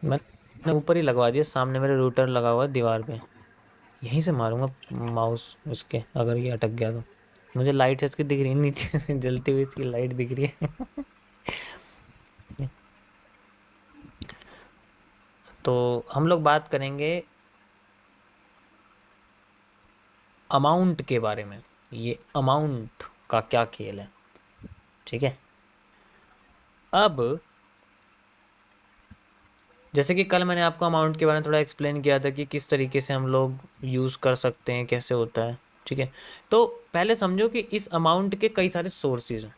मैंने ऊपर ही लगवा दिया, सामने मेरे रूटर लगा हुआ है दीवार पे। यहीं से मारूंगा माउस उसके, अगर ये अटक गया तो। मुझे लाइट इसकी दिख रही है नीचे से जलती हुई, इसकी लाइट दिख रही है। तो हम लोग बात करेंगे अमाउंट के बारे में। ये अमाउंट का क्या खेल है, ठीक है। अब जैसे कि कल मैंने आपको अमाउंट के बारे में थोड़ा एक्सप्लेन किया था कि किस तरीके से हम लोग यूज़ कर सकते हैं, कैसे होता है, ठीक है। तो पहले समझो कि इस अमाउंट के कई सारे सोर्सेज हैं।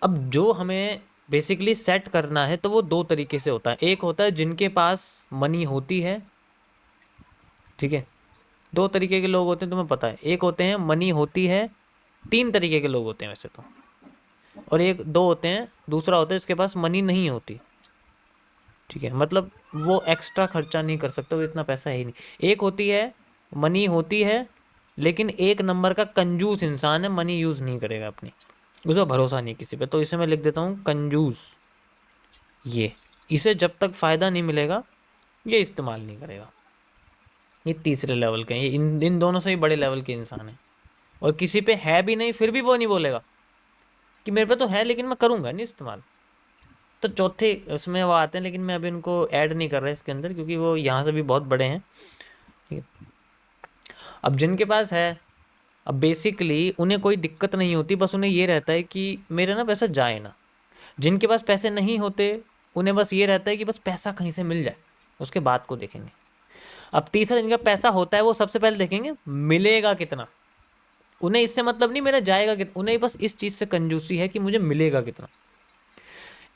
अब जो हमें बेसिकली सेट करना है तो वो दो तरीके से होता है। एक होता है जिनके पास मनी होती है, ठीक है। दो तरीके के लोग होते हैं तुम्हें पता है। एक होते हैं मनी होती है, तीन तरीके के लोग होते हैं वैसे तो। और एक दो होते हैं, दूसरा होता है जिसके पास मनी नहीं होती, ठीक है। मतलब वो एक्स्ट्रा खर्चा नहीं कर सकता, वो इतना पैसा है ही नहीं। एक होती है मनी होती है लेकिन एक नंबर का कंजूस इंसान है, मनी यूज नहीं करेगा अपनी, उसका भरोसा नहीं किसी पे, तो इसे मैं लिख देता हूँ कंजूस। ये इसे जब तक फायदा नहीं मिलेगा ये इस्तेमाल नहीं करेगा। ये तीसरे लेवल के हैं, ये इन इन दोनों से ही बड़े लेवल के इंसान हैं। और किसी पे है भी नहीं फिर भी वो नहीं बोलेगा कि मेरे पे तो है लेकिन मैं करूंगा नहीं इस्तेमाल। तो चौथे उसमें वो आते हैं, लेकिन मैं अभी उनको ऐड नहीं कर रहा इसके अंदर क्योंकि वो यहाँ से भी बहुत बड़े हैं, ठीक है। अब जिनके पास है, अब बेसिकली उन्हें कोई दिक्कत नहीं होती, बस उन्हें ये रहता है कि मेरा ना पैसा जाए ना। जिनके पास पैसे नहीं होते उन्हें बस ये रहता है कि बस पैसा कहीं से मिल जाए, उसके बाद को देखेंगे। अब तीसरा जिनका पैसा होता है वो सबसे पहले देखेंगे मिलेगा कितना। उन्हें इससे मतलब नहीं मेरा जाएगा कितना, उन्हें बस इस चीज़ से कंजूसी है कि मुझे मिलेगा कितना।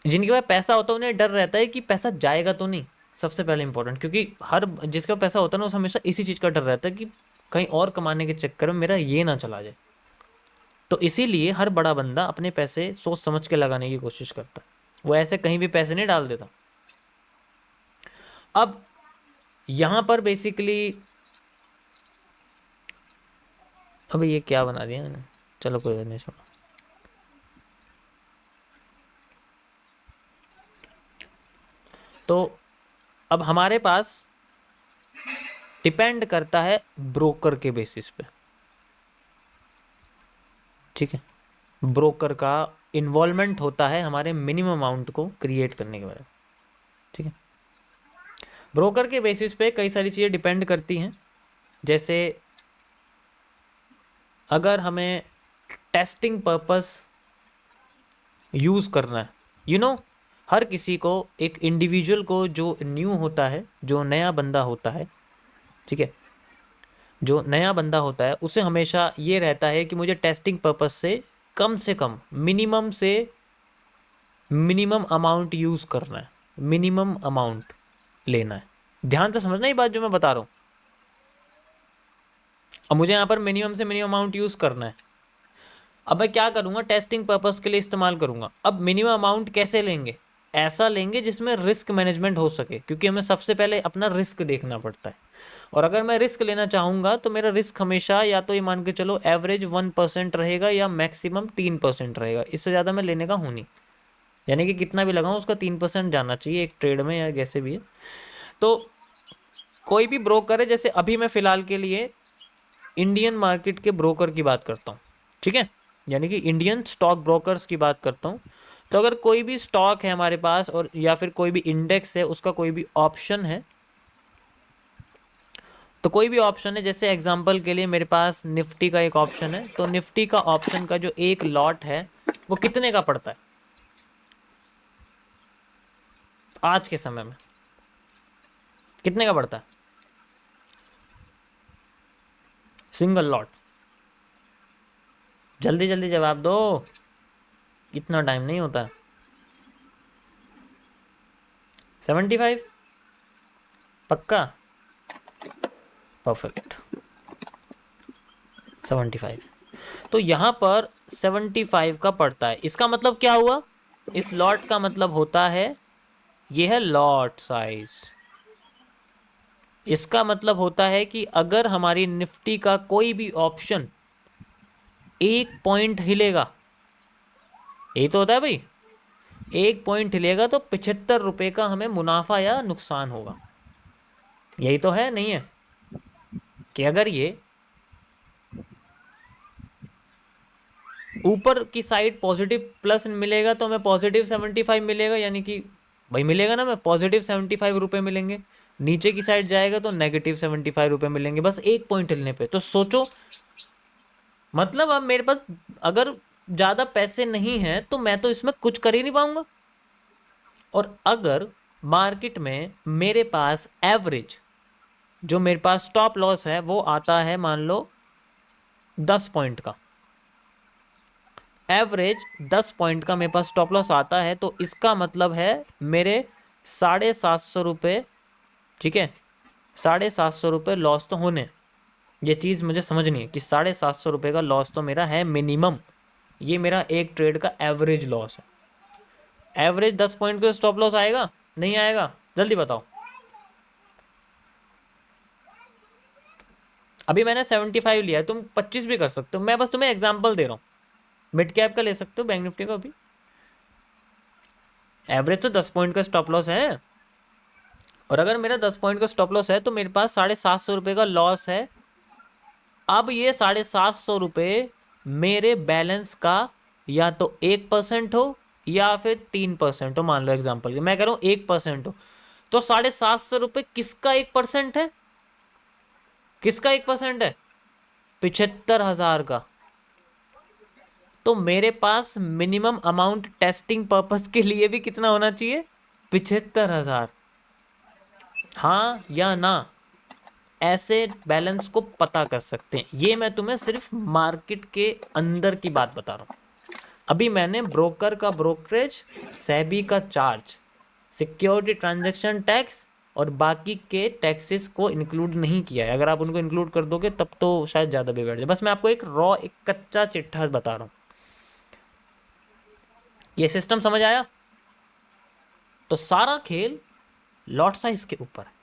जिनके पास पैसा होता है उन्हें डर रहता है कि पैसा जाएगा तो नहीं, सबसे पहले इंपॉर्टेंट, क्योंकि हर जिसका पैसा होता है ना उसे हमेशा इसी चीज़ का डर रहता है कि कहीं और कमाने के चक्कर में मेरा ये ना चला जाए। तो इसीलिए हर बड़ा बंदा अपने पैसे सोच समझ के लगाने की कोशिश करता है, वो ऐसे कहीं भी पैसे नहीं डाल देता। अब यहां पर बेसिकली, अब ये क्या बना दिया मैंने, चलो कोई बात नहीं छोड़ो। तो अब हमारे पास डिपेंड करता है ब्रोकर के बेसिस पे, ठीक है। ब्रोकर का इन्वॉल्वमेंट होता है हमारे मिनिमम अमाउंट को क्रिएट करने के बारे में, ठीक है। ब्रोकर के बेसिस पे कई सारी चीज़ें डिपेंड करती हैं। जैसे अगर हमें टेस्टिंग पर्पस यूज़ करना है, हर किसी को, एक इंडिविजुअल को जो न्यू होता है, जो नया बंदा होता है, ठीक है, जो नया बंदा होता है उसे हमेशा ये रहता है कि मुझे टेस्टिंग पर्पस से कम मिनिमम अमाउंट यूज़ करना है, मिनिमम अमाउंट लेना है। ध्यान से समझना ये बात जो मैं बता रहा हूँ। अब मुझे यहाँ पर मिनिमम से मिनिमम अमाउंट यूज़ करना है। अब मैं क्या करूँगा, टेस्टिंग पर्पस के लिए इस्तेमाल करूँगा। अब मिनिमम अमाउंट कैसे लेंगे, ऐसा लेंगे जिसमें रिस्क मैनेजमेंट हो सके, क्योंकि हमें सबसे पहले अपना रिस्क देखना पड़ता है। और अगर मैं रिस्क लेना चाहूँगा तो मेरा रिस्क हमेशा या तो ये मान के चलो एवरेज 1% रहेगा या मैक्सिमम 3% रहेगा, इससे ज़्यादा मैं लेने का हूँ नहीं। यानी कि कितना भी लगाऊँ उसका 3% जाना चाहिए एक ट्रेड में या कैसे भी है। तो कोई भी ब्रोकर है, जैसे अभी मैं फ़िलहाल के लिए इंडियन मार्केट के ब्रोकर की बात करता हूँ, ठीक है, यानी कि इंडियन स्टॉक ब्रोकर्स की बात करता हूँ। तो अगर कोई भी स्टॉक है हमारे पास और या फिर कोई भी इंडेक्स है, उसका कोई भी ऑप्शन है, तो कोई भी ऑप्शन है, जैसे एग्जांपल के लिए मेरे पास निफ्टी का एक ऑप्शन है, तो निफ्टी का ऑप्शन का जो एक लॉट है वो कितने का पड़ता है आज के समय में, कितने का पड़ता है सिंगल लॉट? जल्दी जल्दी जवाब दो, इतना टाइम नहीं होता। 75? पक्का? परफेक्ट, 75। तो यहाँ पर 75 का पड़ता है, इसका मतलब क्या हुआ, इस लॉट का मतलब होता है ये है लॉट साइज। इसका मतलब होता है कि अगर हमारी निफ्टी का कोई भी ऑप्शन 1 पॉइंट हिलेगा, यही तो होता है भाई, 1 पॉइंट हिलेगा तो 75 रुपए का हमें मुनाफा या नुकसान होगा। यही तो है, नहीं है? कि अगर ये ऊपर की साइड पॉजिटिव प्लस मिलेगा तो हमें पॉजिटिव 75 मिलेगा, यानी कि भाई मिलेगा ना, मैं पॉजिटिव 75 रुपए मिलेंगे। नीचे की साइड जाएगा तो नेगेटिव 75 रुपए मिलेंगे, बस 1 पॉइंट हिलने पे। तो सोचो, मतलब अब मेरे पास अगर ज्यादा पैसे नहीं हैं तो मैं तो इसमें कुछ कर ही नहीं पाऊंगा। और अगर मार्केट में मेरे पास एवरेज, जो मेरे पास स्टॉप लॉस है वो आता है, मान लो 10 पॉइंट का, एवरेज 10 पॉइंट का मेरे पास स्टॉप लॉस आता है, तो इसका मतलब है मेरे 750 रुपये, ठीक है, 750 रुपये लॉस तो होने। ये चीज़ मुझे समझनी है कि 750 रुपये का लॉस तो मेरा है मिनिमम। ये मेरा एक ट्रेड का एवरेज लॉस है। एवरेज 10 पॉइंट का स्टॉप लॉस आएगा, नहीं आएगा? जल्दी बताओ। अभी मैंने 75 लिया है, तुम 25 भी कर सकते हो, मैं बस तुम्हें एग्जांपल दे रहा हूँ। मिड कैप का ले सकते हो, बैंक निफ्टी का भी। एवरेज तो 10 पॉइंट का स्टॉप लॉस है, और अगर मेरा 10 पॉइंट का स्टॉप लॉस है तो मेरे पास 750 रुपये का लॉस है। अब ये 750 रुपये मेरे बैलेंस का या तो 1% हो या फिर 3% हो। मान लो एग्जाम्पल के मैं कह रहा हूँ 1% हो, तो 750 रुपये किसका 1% है? किसका 1% है? 75,000 का। तो मेरे पास मिनिमम अमाउंट टेस्टिंग पर्पस के लिए भी कितना होना चाहिए? 75,000। हाँ या ना? ऐसे बैलेंस को पता कर सकते हैं। ये मैं तुम्हें सिर्फ मार्केट के अंदर की बात बता रहा हूँ। अभी मैंने ब्रोकर का ब्रोकरेज, सेबी का चार्ज, सिक्योरिटी ट्रांजैक्शन टैक्स और बाकी के टैक्सेस को इंक्लूड नहीं किया है। अगर आप उनको इंक्लूड कर दोगे तब तो शायद ज़्यादा बिगड़ जाए। बस मैं आपको एक रॉ, एक कच्चा चिट्ठा बता रहा हूँ। ये सिस्टम समझ आया? तो सारा खेल लॉट साइज के ऊपर है।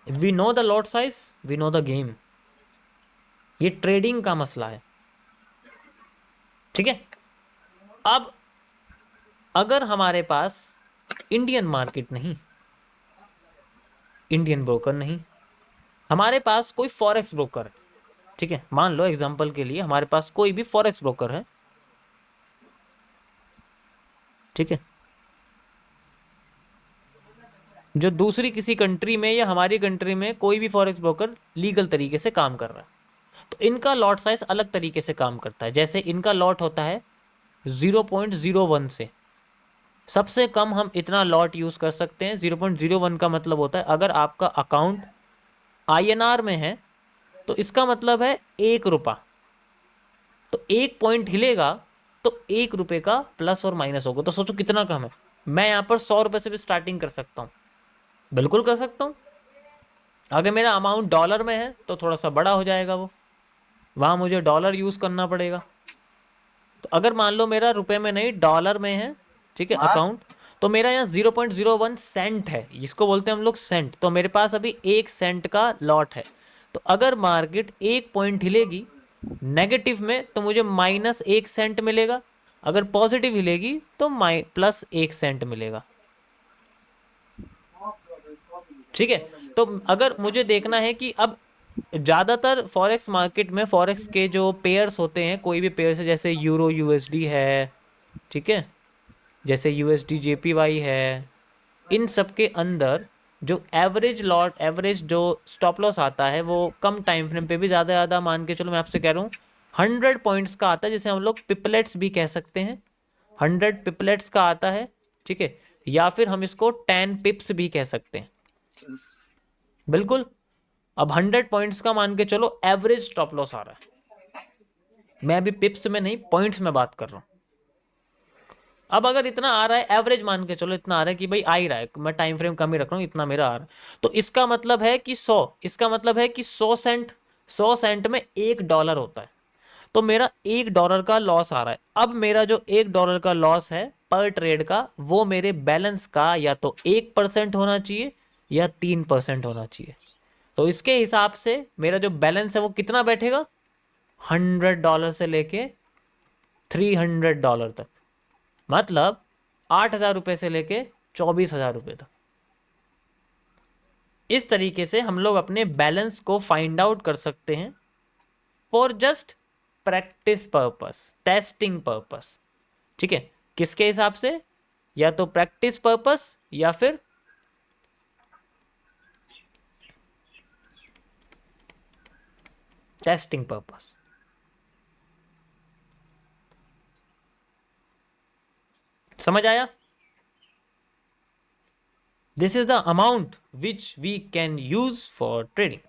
We know the lot size, we know the game. ये ट्रेडिंग का मसला है, ठीक है? अब अगर हमारे पास इंडियन मार्केट नहीं, इंडियन ब्रोकर नहीं, हमारे पास कोई फॉरेक्स ब्रोकर है, ठीक है, मान लो एग्जांपल के लिए हमारे पास कोई भी फॉरेक्स ब्रोकर है, ठीक है, जो दूसरी किसी कंट्री में या हमारी कंट्री में कोई भी फॉरेक्स ब्रोकर लीगल तरीके से काम कर रहा है, तो इनका लॉट साइज अलग तरीके से काम करता है। जैसे इनका लॉट होता है 0.01 से, सबसे कम हम इतना लॉट यूज कर सकते हैं। 0.01 का मतलब होता है अगर आपका अकाउंट INR में है तो इसका मतलब है 1 रुपया। तो 1 पॉइंट हिलेगा तो 1 रुपये का प्लस और माइनस होगा। तो सोचो कितना कम है। मैं यहाँ पर 100 रुपये से भी स्टार्टिंग कर सकता हूँ, बिल्कुल कर सकता हूँ। अगर मेरा अमाउंट डॉलर में है तो थोड़ा सा बड़ा हो जाएगा, वो वहाँ मुझे डॉलर यूज करना पड़ेगा। तो अगर मान लो मेरा रुपए में नहीं डॉलर में है, ठीक है, अकाउंट, तो मेरा यहाँ 0.01 सेंट है, इसको बोलते हैं हम लोग सेंट। तो मेरे पास अभी 1 सेंट का लॉट है। तो अगर मार्केट 1 पॉइंट हिलेगी नेगेटिव में तो मुझे -1 सेंट मिलेगा, अगर पॉजिटिव हिलेगी तो +1 सेंट मिलेगा, ठीक है। तो अगर मुझे देखना है कि अब ज़्यादातर फॉरेक्स मार्केट में फॉरेक्स के जो पेयर्स होते हैं, कोई भी पेयर्स है, जैसे यूरो USD है, ठीक है, जैसे USD JPY है, इन सब के अंदर जो एवरेज लॉट, एवरेज जो स्टॉप लॉस आता है वो कम टाइम फ्रेम पे भी ज़्यादा मान के चलो, मैं आपसे कह रहा हूँ 100 पॉइंट्स का आता है, जिसे हम लोग पिपलेट्स भी कह सकते हैं। 100 पिपलेट्स का आता है, ठीक है, या फिर हम इसको 10 पिप्स भी कह सकते हैं, बिल्कुल। अब 100 पॉइंट्स का मान के चलो एवरेज स्टॉप लॉस आ रहा है। मैं अभी पिप्स में नहीं, पॉइंट्स में बात कर रहा हूँ। अब अगर इतना आ रहा है, एवरेज मान के चलो इतना आ रहा है कि भाई आ ही रहा है, मैं टाइम फ्रेम कम ही रख रहा हूँ, इतना मेरा आ रहा है, तो इसका मतलब है कि 100, इसका मतलब है कि 100 सेंट, 100 सेंट में $1 होता है। तो मेरा $1 का लॉस आ रहा है। अब मेरा जो $1 का लॉस है पर ट्रेड का, वो मेरे बैलेंस का या तो 1% होना चाहिए या 3% होना चाहिए। तो इसके हिसाब से मेरा जो बैलेंस है वो कितना बैठेगा? $100 से लेके $300 तक। मतलब 8,000 रुपये से लेके 24,000 रुपये तक। इस तरीके से हम लोग अपने बैलेंस को फाइंड आउट कर सकते हैं for just practice purpose, testing purpose. ठीक है, किसके हिसाब से? या तो प्रैक्टिस पर्पस या फिर टेस्टिंग पर्पस। समझ आया? This is the amount which we can use for trading.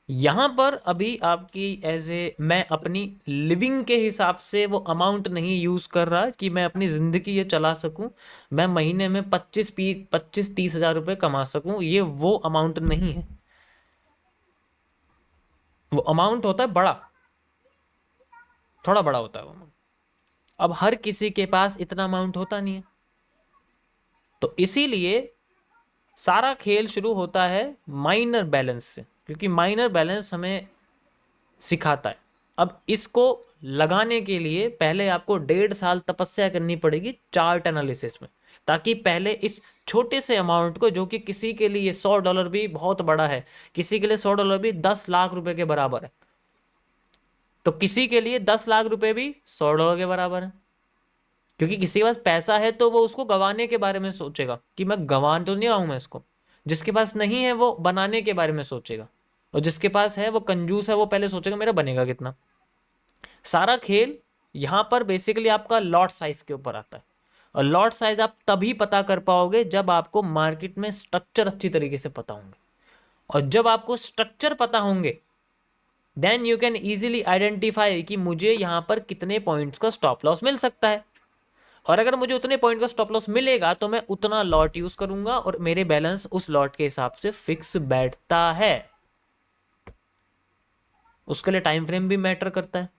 यहां पर अभी आपकी एज ए, मैं अपनी लिविंग के हिसाब से वो अमाउंट नहीं यूज कर रहा कि मैं अपनी जिंदगी ये चला सकूं, मैं महीने में 25-30 हज़ार रुपये कमा सकूं, ये वो अमाउंट नहीं है। वो अमाउंट होता है बड़ा, थोड़ा बड़ा होता है वो अमाउंट। अब हर किसी के पास इतना अमाउंट होता नहीं है, तो इसीलिए सारा खेल शुरू होता है माइनर बैलेंस से, क्योंकि माइनर बैलेंस हमें सिखाता है। अब इसको लगाने के लिए पहले आपको 1.5 साल तपस्या करनी पड़ेगी चार्ट एनालिसिस में, ताकि पहले इस छोटे से अमाउंट को, जो कि किसी के लिए $100 भी बहुत बड़ा है, किसी के लिए $100 भी 10 लाख रुपए के बराबर है, तो किसी के लिए 10 लाख रुपए भी $100 के बराबर है। क्योंकि किसी के पास पैसा है तो वो उसको गंवाने के बारे में सोचेगा कि मैं गंवा तो नहीं रहा हूं मैं इसको। जिसके पास नहीं है वो बनाने के बारे में सोचेगा, और जिसके पास है वो कंजूस है, वो पहले सोचेगा मेरा बनेगा कितना। सारा खेल यहां पर बेसिकली आपका लॉट साइज के ऊपर आता है, और लॉट साइज आप तभी पता कर पाओगे जब आपको मार्केट में स्ट्रक्चर अच्छी तरीके से पता होंगे। और जब आपको स्ट्रक्चर पता होंगे then you can easily identify कि मुझे यहां पर कितने पॉइंट्स का स्टॉप लॉस मिल सकता है, और अगर मुझे उतने पॉइंट का स्टॉप लॉस मिलेगा तो मैं उतना लॉट यूज करूंगा, और मेरे बैलेंस उस लॉट के हिसाब से फिक्स बैठता है। उसके लिए टाइम फ्रेम भी मैटर करता है।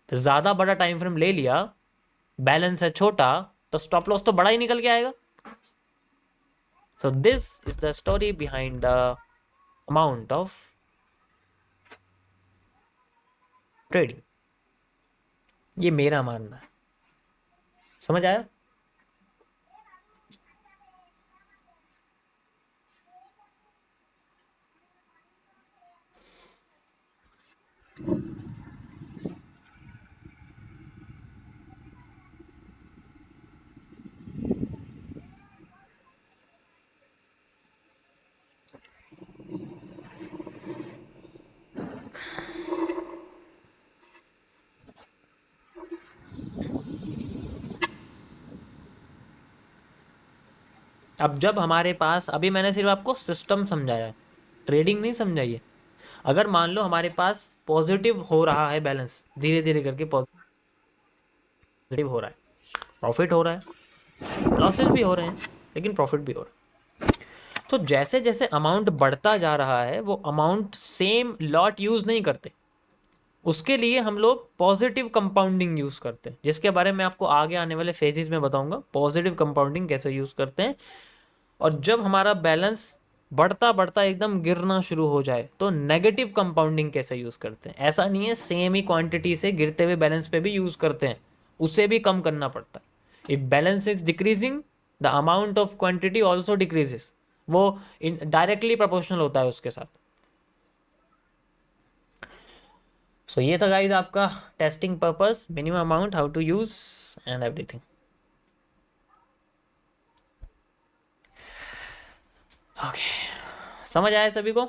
तो ज्यादा बड़ा टाइम फ्रेम ले लिया, बैलेंस है छोटा, तो स्टॉप लॉस तो बड़ा ही निकल के आएगा। So this is the story behind the amount of trading. ये मेरा मानना है। समझ आया? अब जब हमारे पास, अभी मैंने सिर्फ आपको सिस्टम समझाया है, ट्रेडिंग नहीं समझाई है। अगर मान लो हमारे पास पॉजिटिव हो रहा है बैलेंस, धीरे धीरे करके पॉजिटिव हो रहा है, प्रॉफिट हो रहा है, लॉसेस भी हो रहे हैं लेकिन प्रॉफिट भी हो रहा है, तो जैसे जैसे अमाउंट बढ़ता जा रहा है वो अमाउंट सेम लॉट यूज नहीं करते। उसके लिए हम लोग पॉजिटिव कंपाउंडिंग यूज करते हैं, जिसके बारे में आपको आगे आने वाले फेजेस में बताऊंगा पॉजिटिव कंपाउंडिंग कैसे यूज करते हैं। और जब हमारा बैलेंस बढ़ता बढ़ता एकदम गिरना शुरू हो जाए तो नेगेटिव कंपाउंडिंग कैसे यूज करते हैं। ऐसा नहीं है सेम ही क्वांटिटी से गिरते हुए बैलेंस पे भी यूज करते हैं, उसे भी कम करना पड़ता है। If balance is decreasing the amount of quantity also decreases, वो डायरेक्टली प्रोपोर्शनल होता है उसके साथ। सो ये था गाइज आपका testing purpose, minimum amount, how to use and everything. Okay, समझ आया सभी को?